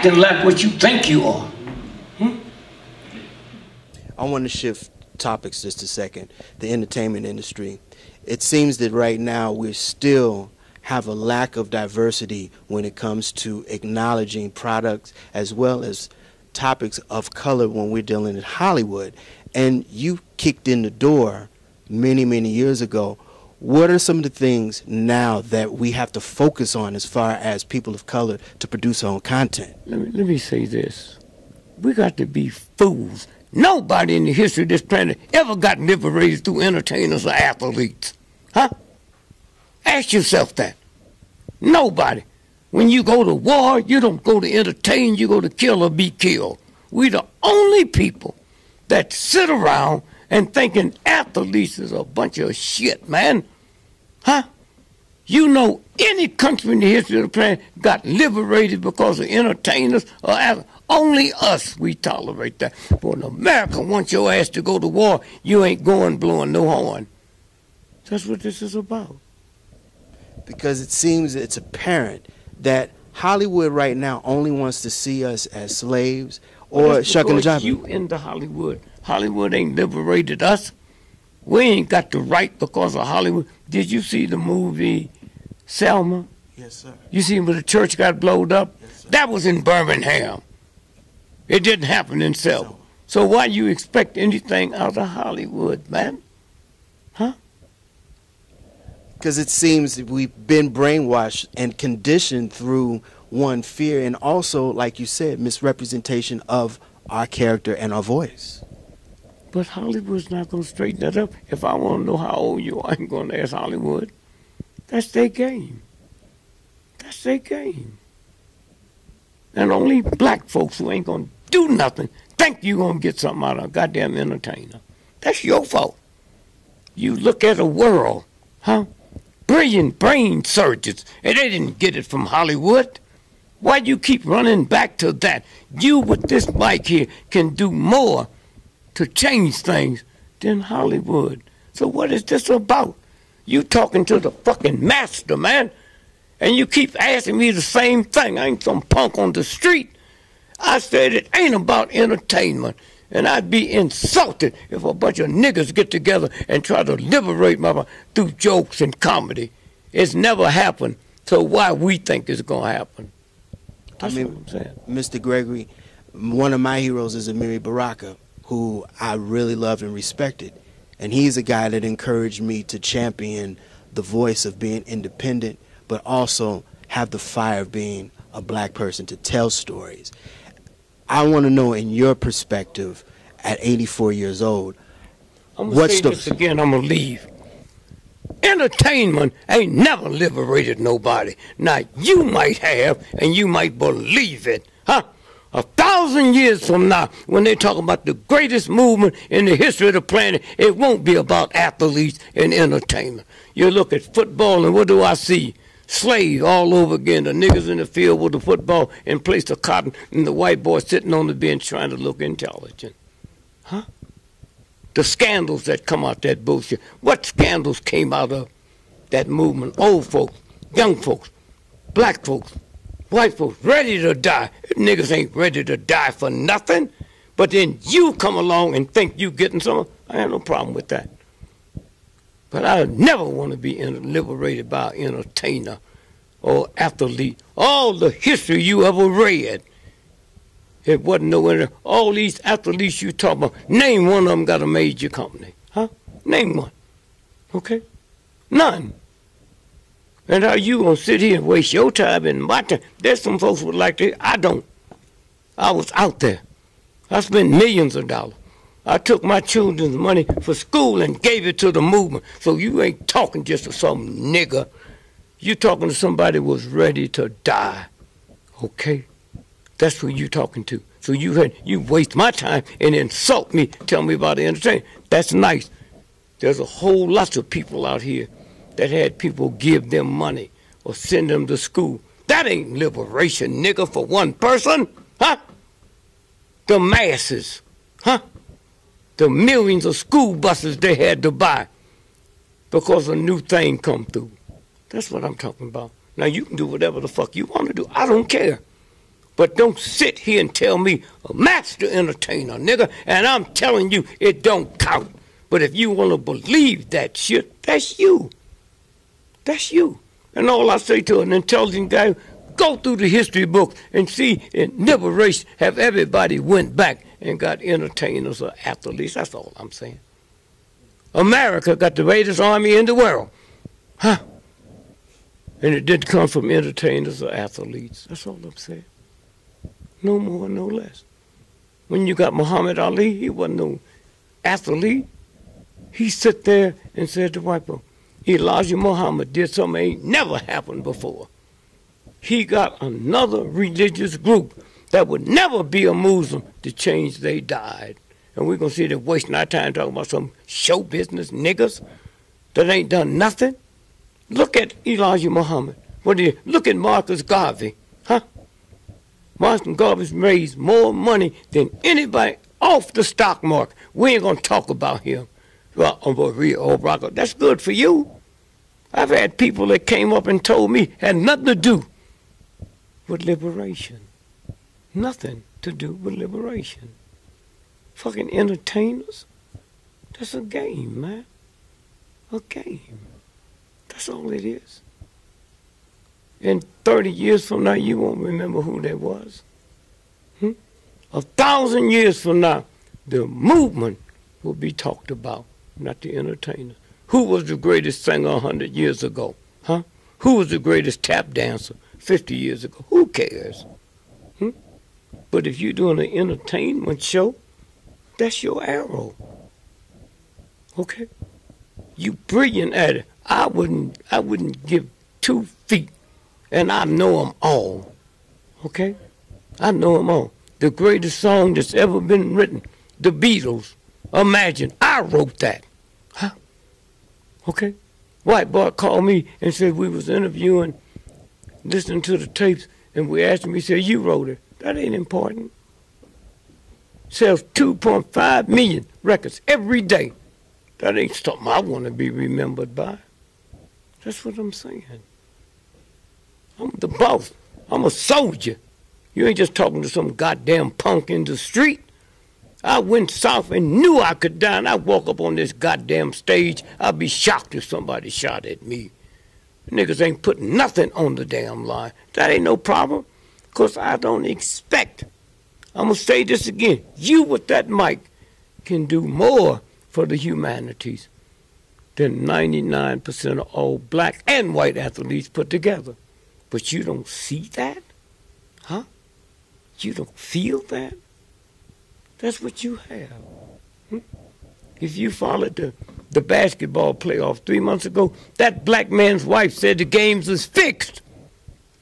acting like what you think you are. I want to shift topics just a second. The entertainment industry. It seems that right now we still have a lack of diversity when it comes to acknowledging products as well as topics of color when we're dealing in Hollywood. And you kicked in the door many, many years ago. What are some of the things now that we have to focus on as far as people of color to produce our own content? Let me say this. We got to be fools. Nobody in the history of this planet ever got liberated through entertainers or athletes. Huh? Ask yourself that. Nobody. When you go to war, you don't go to entertain, you go to kill or be killed. We the only people that sit around and thinking athletes is a bunch of shit, man. Huh? You know any country in the history of the planet got liberated because of entertainers or athletes? Only us, we tolerate that. But in America, wants your ass to go to war, you ain't going blowing no horn. That's what this is about. Because it seems it's apparent that Hollywood right now only wants to see us as slaves or shucking the job. You into Hollywood. Hollywood ain't liberated us. We ain't got the right because of Hollywood. Did you see the movie Selma? Yes, sir. You see where the church got blowed up? Yes, sir. That was in Birmingham. It didn't happen in Selma. So why you expect anything out of Hollywood, man? Huh? Because it seems that we've been brainwashed and conditioned through one fear and also, like you said, misrepresentation of our character and our voice. But Hollywood's not going to straighten that up. If I want to know how old you are, I'm going to ask Hollywood. That's their game. That's their game. And only black folks who ain't going to do nothing think you're going to get something out of a goddamn entertainer. That's your fault. You look at a world, huh? Brilliant brain surgeons, and they didn't get it from Hollywood. Why do you keep running back to that? You with this mic here can do more to change things than Hollywood. So what is this about? You talking to the fucking master, man. And you keep asking me the same thing. I ain't some punk on the street. I said it ain't about entertainment. And I'd be insulted if a bunch of niggas get together and try to liberate my through jokes and comedy. It's never happened. So why we think it's going to happen? That's what I'm saying. Mr. Gregory, one of my heroes is Amiri Baraka, who I really loved and respected. And he's a guy that encouraged me to champion the voice of being independent, but also have the fire of being a black person to tell stories. I want to know, in your perspective, at 84 years old, I'm going to say this again, I'm going to leave. Entertainment ain't never liberated nobody. Now, you might have, and you might believe it, huh? 1,000 years from now, when they talk about the greatest movement in the history of the planet, it won't be about athletes and entertainment. You look at football, and what do I see? Slaves all over again. The niggas in the field with the football and place of cotton, and the white boy sitting on the bench trying to look intelligent. Huh? The scandals that come out that bullshit. What scandals came out of that movement? Old folks, young folks, black folks, white folks, ready to die. Niggas ain't ready to die for nothing. But then you come along and think you getting something. I have no problem with that. But I never want to be liberated by an entertainer or athlete. All the history you ever read, it wasn't no. All these athletes you talk about, name one of them got a major company. Huh? Name one. Okay? None. And how you going to sit here and waste your time and my time? There's some folks who would like to. I don't. I was out there. I spent millions of dollars. I took my children's money for school and gave it to the movement. So you ain't talking just to some nigga. You talking to somebody who was ready to die. Okay? That's who you talking to. So you waste my time and insult me, tell me about the entertainment. That's nice. There's a whole lot of people out here that had people give them money or send them to school. That ain't liberation, nigga, for one person. Huh? The masses. Huh? The millions of school buses they had to buy because a new thing come through. That's what I'm talking about. Now, you can do whatever the fuck you want to do. I don't care. But don't sit here and tell me a master entertainer, nigga, and I'm telling you it don't count. But if you want to believe that shit, that's you. That's you. And all I say to an intelligent guy, go through the history book and see in never race have everybody went back and got entertainers or athletes. That's all I'm saying. America got the greatest army in the world. Huh? And it didn't come from entertainers or athletes. That's all I'm saying. No more, no less. When you got Muhammad Ali, he wasn't no athlete. He sat there and said to white people, Elijah Muhammad did something ain't never happened before. He got another religious group that would never be a Muslim to change their diet. And we're going to see them wasting our time talking about some show business niggas that ain't done nothing. Look at Elijah Muhammad. Look at Marcus Garvey. Huh? Marcus Garvey's raised more money than anybody off the stock market. We ain't going to talk about him. Well, that's good for you. I've had people that came up and told me had nothing to do with liberation. Nothing to do with liberation. Fucking entertainers. That's a game, man. A game. That's all it is. And 30 years from now, you won't remember who that was. 1,000 years from now, the movement will be talked about, not the entertainers. Who was the greatest singer 100 years ago? Huh? Who was the greatest tap dancer 50 years ago? Who cares? But if you're doing an entertainment show, that's your arrow. Okay? You brilliant at it. I wouldn't give 2 feet, and I know them all. Okay? I know them all. The greatest song that's ever been written, the Beatles. Imagine, I wrote that. Huh? Okay? White boy called me and said we was interviewing, listening to the tapes, and we asked him, he said, you wrote it. That ain't important. Sells 2.5 million records every day. That ain't something I want to be remembered by. That's what I'm saying. I'm the boss. I'm a soldier. You ain't just talking to some goddamn punk in the street. I went south and knew I could die, and I walk up on this goddamn stage, I'd be shocked if somebody shot at me. Niggas ain't putting nothing on the damn line. That ain't no problem, because I don't expect. I'm going to say this again. You with that mic can do more for the humanities than 99% of all black and white athletes put together. But you don't see that? Huh? You don't feel that? That's what you have. If you followed the basketball playoff 3 months ago, that black man's wife said the games was fixed,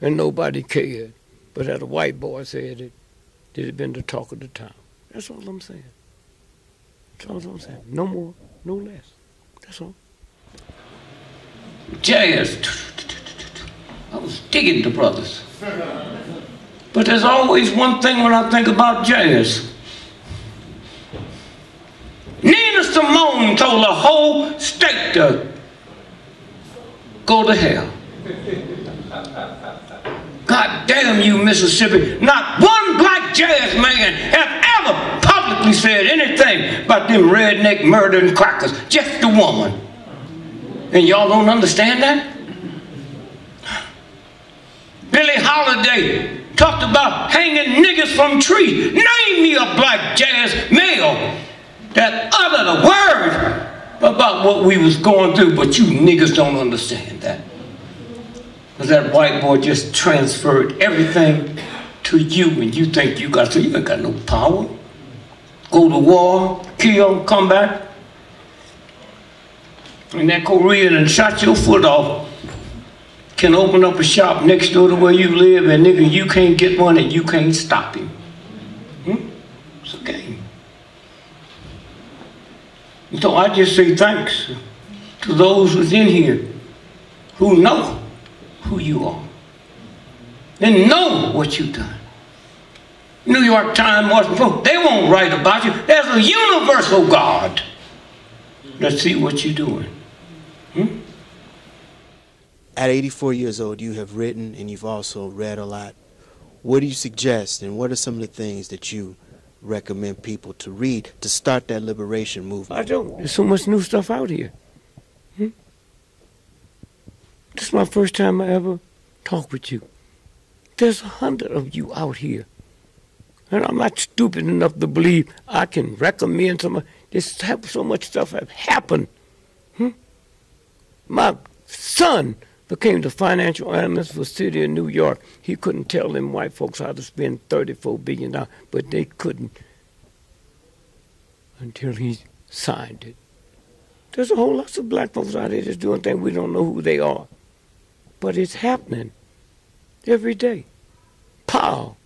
and nobody cared. But that a white boy said it, it had been the talk of the town. That's all I'm saying. That's all I'm saying. No more, no less. That's all. Jazz. I was digging the brothers. But there's always one thing when I think about jazz. Nina Simone told the whole state to go to hell. God damn you, Mississippi. Not one black jazz man has ever publicly said anything about them redneck murdering crackers. Just a woman. And y'all don't understand that? Billie Holiday talked about hanging niggas from trees. Name me a black jazz male that uttered a word about what we was going through, but you niggas don't understand that. Because that white boy just transferred everything to you, and you think you got, so you ain't got no power. Go to war, kill, come back. And that Korean and shot your foot off can open up a shop next door to where you live, and nigga, you can't get one and you can't stop him. It's a game. So I just say thanks to those who's in here who know who you are and know what you've done. New York Times, Washington Post, they won't write about you. There's a universal God. Let's see what you're doing. At 84 years old, you have written and you've also read a lot. what do you suggest, and what are some of the things that you recommend people to read to start that liberation movement? I don't. There's so much new stuff out here. This is my first time I ever talked with you. There's 100 of you out here. And I'm not stupid enough to believe I can recommend somebody. There's so much stuff have happened. My son became the financial analyst for the city of New York. He couldn't tell them white folks how to spend $34 billion, but they couldn't until he signed it. There's a whole lot of black folks out there that's doing things we don't know who they are. But it's happening every day. Powell,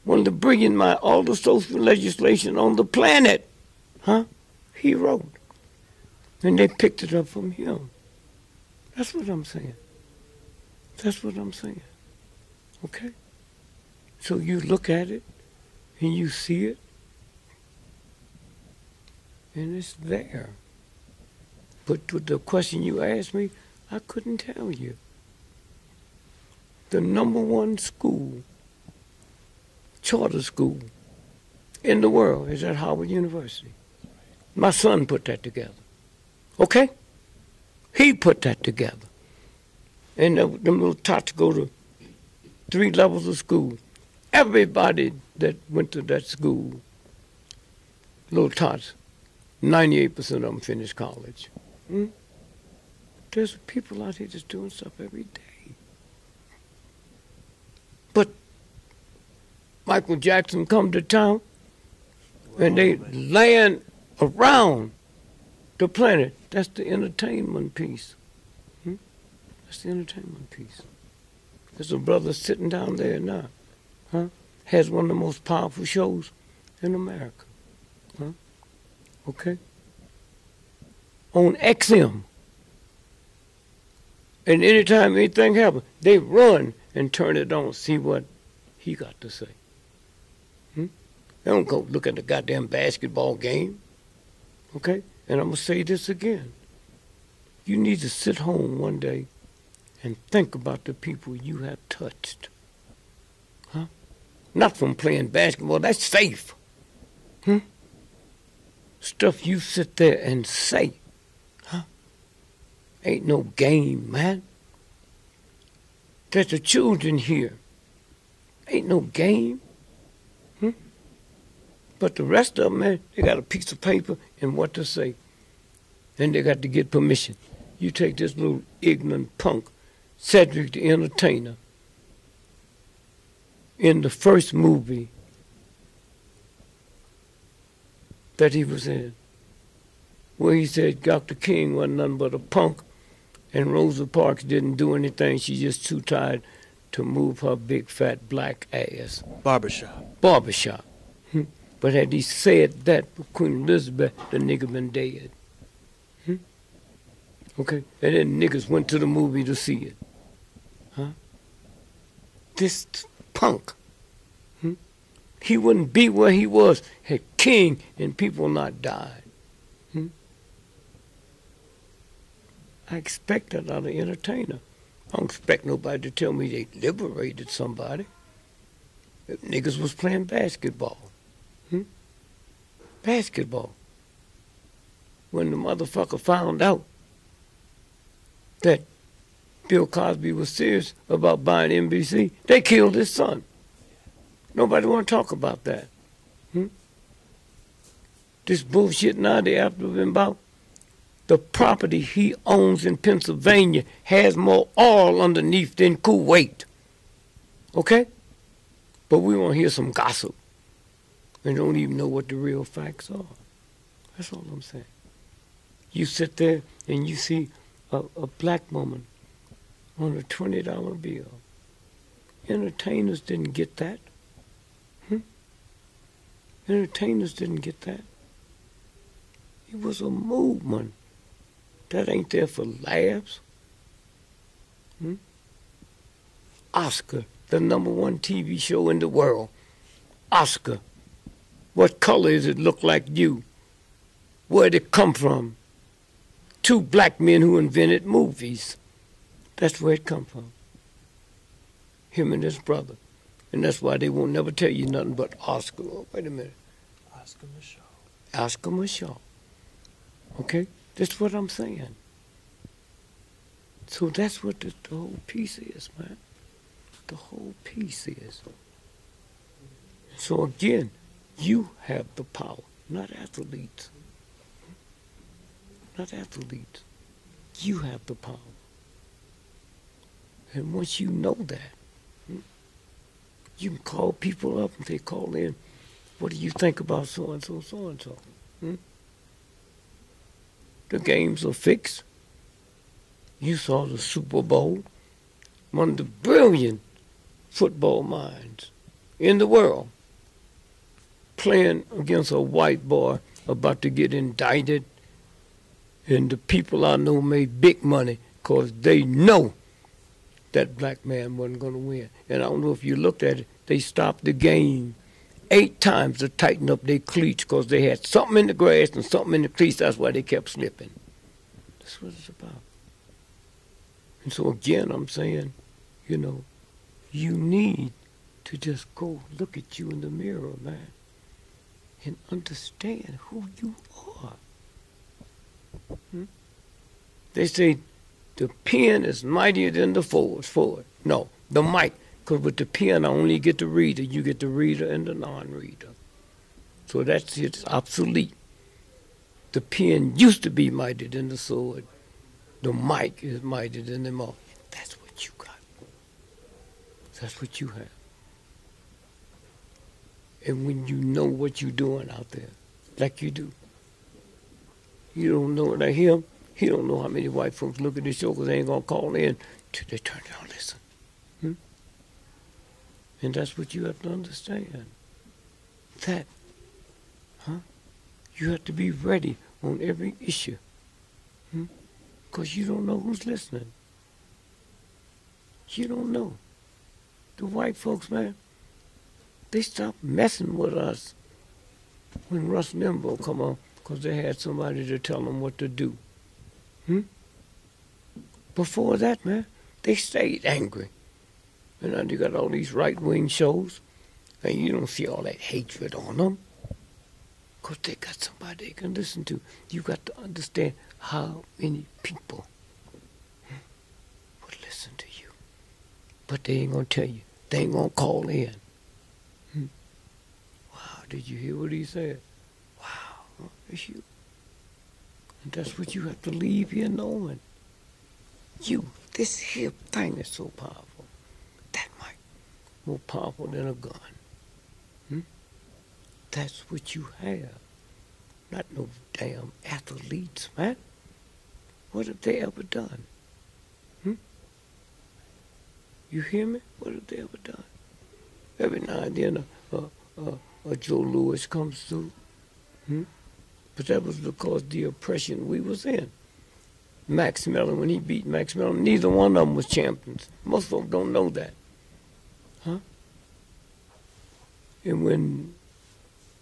one of the brilliant minds, all the social legislation on the planet, he wrote. And they picked it up from him. That's what I'm saying. That's what I'm saying. Okay? So you look at it, and you see it, and it's there. But with the question you asked me, I couldn't tell you. The #1 school, charter school in the world is at Howard University. My son put that together. Okay? He put that together. And them little tots go to 3 levels of school. Everybody that went to that school, little tots, 98% of them finished college. There's people out here that's doing stuff every day. But Michael Jackson come to town, and they land around the planet. That's the entertainment piece. That's the entertainment piece. There's a brother sitting down there now, has one of the most powerful shows in America. Okay? On XM. And anytime anything happens, they run and turn it on, see what he got to say. They don't go look at the goddamn basketball game. Okay? And I'm going to say this again. You need to sit home one day and think about the people you have touched. Not from playing basketball. That's safe. Stuff you sit there and say. Ain't no game, man. There's the children here. Ain't no game. But the rest of them, man, they got a piece of paper and what to say. Then they got to get permission. You take this little ignorant punk, Cedric the Entertainer, in the first movie that he was in, where he said Dr. King wasn't nothing but a punk, and Rosa Parks didn't do anything. She's just too tired to move her big fat black ass. Barbershop. But had he said that for Queen Elizabeth, the nigga been dead. Okay? And then niggas went to the movie to see it. This punk. He wouldn't be where he was had King and people not died. I expect that out of an entertainer. I don't expect nobody to tell me they liberated somebody. If niggas was playing basketball. Basketball. When the motherfucker found out that Bill Cosby was serious about buying NBC, they killed his son. Nobody want to talk about that. This bullshit now they have to be about the property he owns in Pennsylvania has more oil underneath than Kuwait. Okay? But we want to hear some gossip and don't even know what the real facts are. That's all I'm saying. You sit there and you see a black woman on a $20 bill. Entertainers didn't get that. Entertainers didn't get that. It was a movement. That ain't there for laughs. Oscar, the #1 TV show in the world. Oscar. What color does it look like you? Where'd it come from? 2 black men who invented movies. That's where it come from. Him and his brother. And that's why they won't never tell you nothing but Oscar. Oh, wait a minute. Oscar Michaud. Oscar Michaud. Okay? That's what I'm saying. So that's what the whole piece is, man. The whole piece is. So again, you have the power, not athletes. Not athletes. You have the power. And once you know that, you can call people up and they call in, what do you think about so-and-so, so-and-so? The games are fixed. You saw the Super Bowl. One of the brilliant football minds in the world playing against a white boy about to get indicted. And the people I know made big money because they know that black man wasn't going to win. And I don't know if you looked at it, they stopped the game 8 times to tighten up their cleats because they had something in the grass and something in the cleats. That's why they kept slipping. That's what it's about. And so again, I'm saying, you need to just go look at you in the mirror, man, and understand who you are. They say the pen is mightier than the sword. No, the mic. Because with the pen, I only get the reader. You get the reader and the non-reader. So it's obsolete. The pen used to be mightier than the sword. The mic is mightier than them all. That's what you got. That's what you have. And when you know what you're doing out there, like you do, you don't know it. Like him, he don't know how many white folks look at this show because they ain't going to call in till they turn down and listen. And that's what you have to understand. That, you have to be ready on every issue. Because you don't know who's listening. You don't know. The white folks, man, they stopped messing with us when Russ Limbaugh come on because they had somebody to tell them what to do. Before that, man, they stayed angry. And now you got all these right-wing shows, and you don't see all that hatred on them because they got somebody they can listen to. You got to understand how many people would listen to you. But they ain't going to tell you. They ain't going to call in. Wow, did you hear what he said? Wow, it's you. And that's what you have to leave here knowing. This here thing is so powerful. That mic, more powerful than a gun. That's what you have. Not no damn athletes, man. What have they ever done? You hear me? What have they ever done? Every now and then a Joe Louis comes through. But that was because the oppression we was in. Max Mellon, when he beat Max Mellon, neither one of them was champions. Most folks don't know that. And when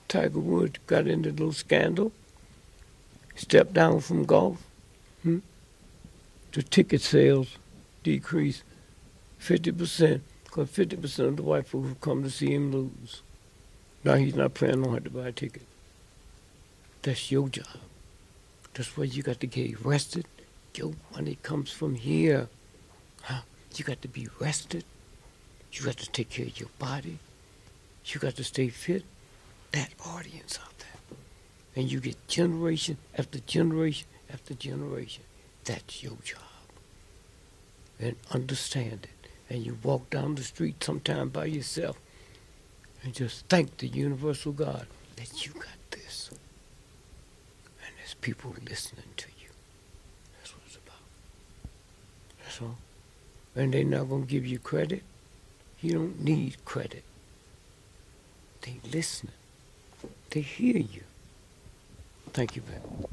Tiger Woods got into a little scandal, stepped down from golf, the ticket sales decreased 50%, because 50% of the white folks who come to see him lose. Now he's not planning on having to buy a ticket. That's your job. That's why you got to get rested. Your money comes from here. You got to be rested. You got to take care of your body. You got to stay fit. That audience out there. And you get generation after generation after generation. That's your job. And understand it. And you walk down the street sometime by yourself and just thank the universal God that you got this. And there's people listening to you. That's what it's about. That's all. And they're not going to give you credit. You don't need credit. They listening. They hear you. Thank you, baby.